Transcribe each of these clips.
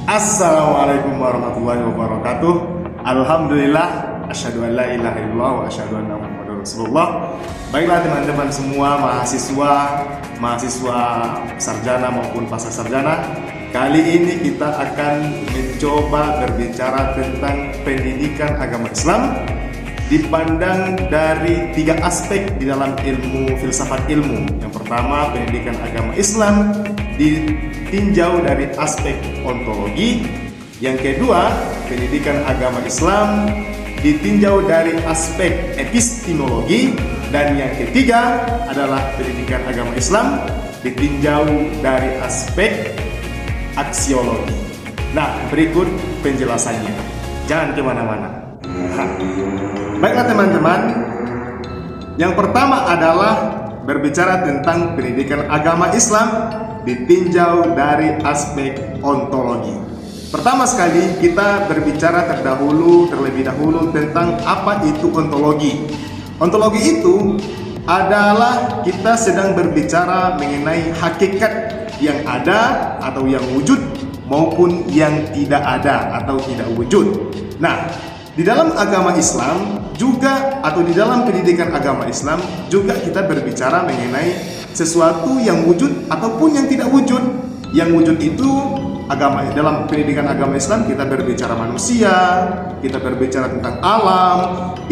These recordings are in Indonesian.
Assalamualaikum warahmatullahi wabarakatuh. Alhamdulillah, asyhadu an la ilaha illallah wa asyhadu anna muhammadar rasulullah. Baiklah teman-teman semua, mahasiswa sarjana maupun pasca sarjana, kali ini kita akan mencoba berbicara tentang pendidikan agama Islam dipandang dari 3 aspek di dalam ilmu filsafat ilmu. Yang pertama, pendidikan agama Islam ditinjau dari aspek ontologi. Yang kedua, pendidikan agama Islam ditinjau dari aspek epistemologi. Dan yang ketiga adalah pendidikan agama Islam ditinjau dari aspek aksiologi. Nah, berikut penjelasannya. Jangan kemana-mana. Baiklah teman-teman, yang pertama adalah berbicara tentang pendidikan agama Islam ditinjau dari aspek ontologi. Pertama sekali kita berbicara terlebih dahulu tentang apa itu ontologi. Ontologi itu adalah kita sedang berbicara mengenai hakikat yang ada atau yang wujud maupun yang tidak ada atau tidak wujud. Nah, di dalam agama Islam juga atau di dalam pendidikan agama Islam juga kita berbicara mengenai sesuatu yang wujud ataupun yang tidak wujud. Yang wujud itu dalam pendidikan agama Islam kita berbicara manusia, kita berbicara tentang alam,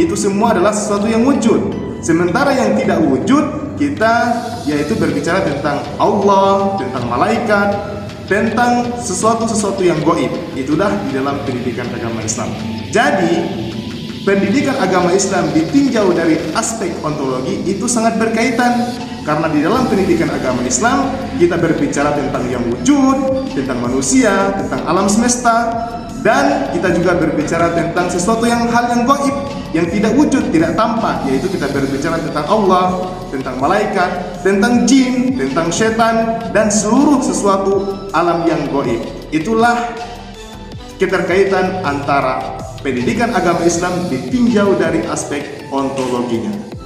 itu semua adalah sesuatu yang wujud. Sementara yang tidak wujud kita yaitu berbicara tentang Allah, tentang malaikat, tentang sesuatu yang gaib. Itulah di dalam pendidikan agama Islam. Jadi, pendidikan agama Islam ditinjau dari aspek ontologi itu sangat berkaitan. Karena di dalam pendidikan agama Islam kita berbicara tentang yang wujud, tentang manusia, tentang alam semesta, dan kita juga berbicara tentang sesuatu hal yang gaib, yang tidak wujud, tidak tampak, yaitu kita berbicara tentang Allah, tentang malaikat, tentang jin, tentang setan, dan seluruh sesuatu alam yang gaib. Itulah keterkaitan antara pendidikan agama Islam ditinjau dari aspek ontologinya.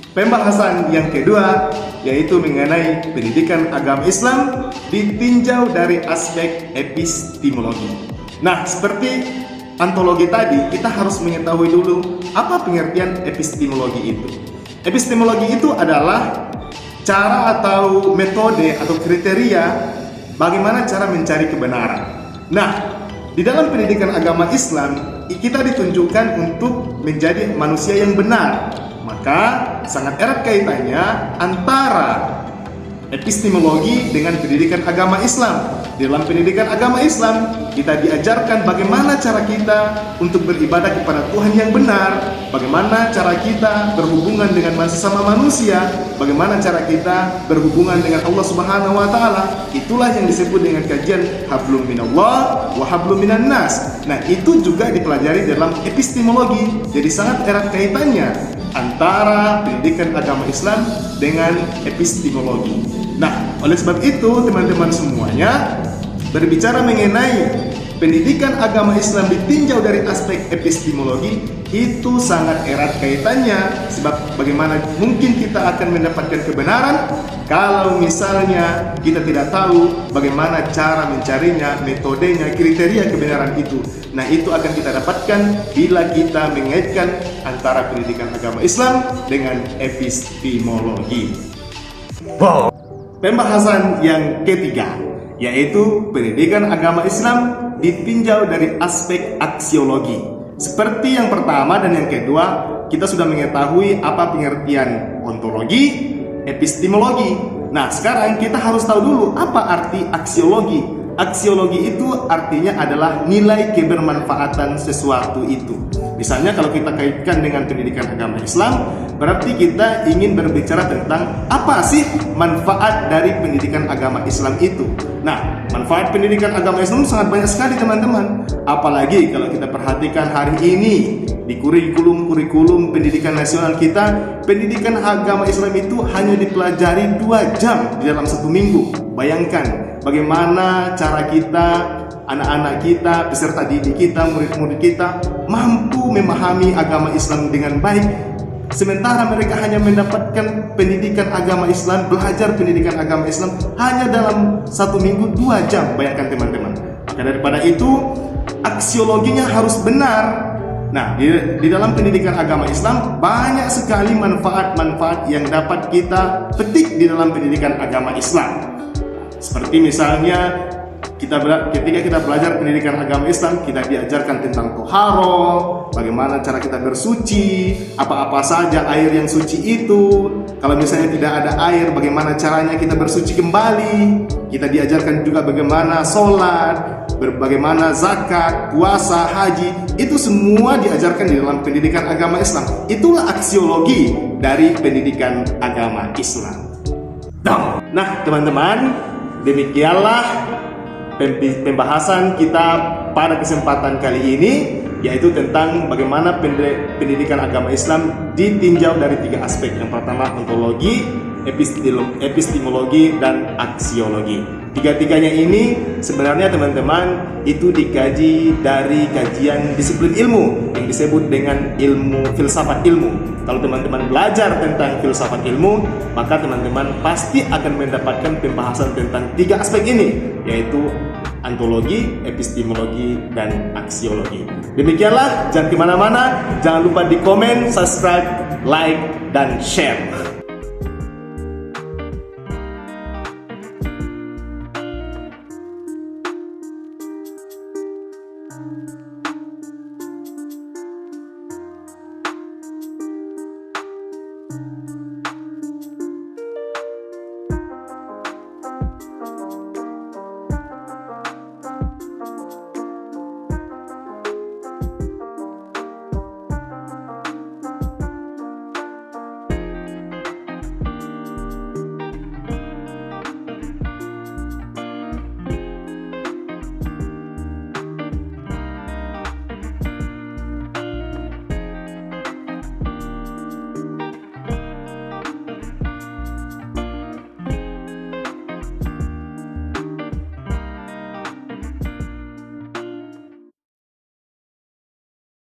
Pembahasan yang kedua yaitu mengenai pendidikan agama Islam ditinjau dari aspek epistemologi. Nah, seperti ontologi tadi, kita harus mengetahui dulu apa pengertian epistemologi itu. Epistemologi itu adalah cara atau metode atau kriteria bagaimana cara mencari kebenaran. Nah, di dalam pendidikan agama Islam kita ditunjukkan untuk menjadi manusia yang benar. Maka sangat erat kaitannya antara epistemologi dengan pendidikan agama Islam. Di dalam pendidikan agama Islam kita diajarkan bagaimana cara kita untuk beribadah kepada Tuhan yang benar, bagaimana cara kita berhubungan dengan sesama manusia, bagaimana cara kita berhubungan dengan Allah Subhanahu wa taala. Itulah yang disebut dengan kajian hablum minallah wa hablum minan nas. Nah, itu juga dipelajari dalam epistemologi. Jadi sangat erat kaitannya antara pendidikan agama Islam dengan epistemologi. Nah, oleh sebab itu teman-teman semuanya, berbicara mengenai pendidikan agama Islam ditinjau dari aspek epistemologi itu sangat erat kaitannya. Sebab bagaimana mungkin kita akan mendapatkan kebenaran kalau misalnya kita tidak tahu bagaimana cara mencarinya, metodenya, kriteria kebenaran itu. Nah, itu akan kita dapatkan bila kita mengaitkan antara pendidikan agama Islam dengan epistemologi. Wow. Pembahasan yang ketiga yaitu pendidikan agama Islam ditinjau dari aspek aksiologi. Seperti yang pertama dan yang kedua, kita sudah mengetahui apa pengertian ontologi, epistemologi. Nah, sekarang kita harus tahu dulu apa arti aksiologi. Aksiologi itu artinya adalah nilai kebermanfaatan sesuatu itu. Misalnya kalau kita kaitkan dengan pendidikan agama Islam, berarti kita ingin berbicara tentang apa sih manfaat dari pendidikan agama Islam itu. Nah, manfaat pendidikan agama Islam sangat banyak sekali teman-teman. Apalagi kalau kita perhatikan hari ini di kurikulum pendidikan nasional kita, pendidikan agama Islam itu hanya dipelajari 2 jam di dalam 1 minggu. Bayangkan bagaimana cara kita, anak-anak kita, peserta didik kita, murid-murid kita mampu memahami agama Islam dengan baik sementara mereka hanya mendapatkan pendidikan agama Islam, belajar pendidikan agama Islam hanya dalam 1 minggu 2 jam. Bayangkan teman-teman. Maka daripada itu, aksiologinya harus benar. Nah, di dalam pendidikan agama Islam banyak sekali manfaat-manfaat yang dapat kita petik di dalam pendidikan agama Islam. Seperti misalnya ketika kita belajar pendidikan agama Islam, kita diajarkan tentang toharo, bagaimana cara kita bersuci, apa-apa saja air yang suci itu. Kalau misalnya tidak ada air, bagaimana caranya kita bersuci kembali. Kita diajarkan juga bagaimana sholat, bagaimana zakat, puasa, haji. Itu semua diajarkan di dalam pendidikan agama Islam. Itulah aksiologi dari pendidikan agama Islam. Nah, teman-teman, demikianlah pembahasan kita pada kesempatan kali ini, yaitu tentang bagaimana pendidikan agama Islam ditinjau dari 3 aspek. Yang pertama ontologi, epistemologi, dan aksiologi. Tiga-tiganya ini sebenarnya teman-teman itu dikaji dari kajian disiplin ilmu yang disebut dengan ilmu filsafat ilmu. Kalau teman-teman belajar tentang filsafat ilmu, maka teman-teman pasti akan mendapatkan pembahasan tentang 3 aspek ini, yaitu ontologi, epistemologi, dan aksiologi. Demikianlah, jangan kemana-mana, jangan lupa di komen, subscribe, like, dan share.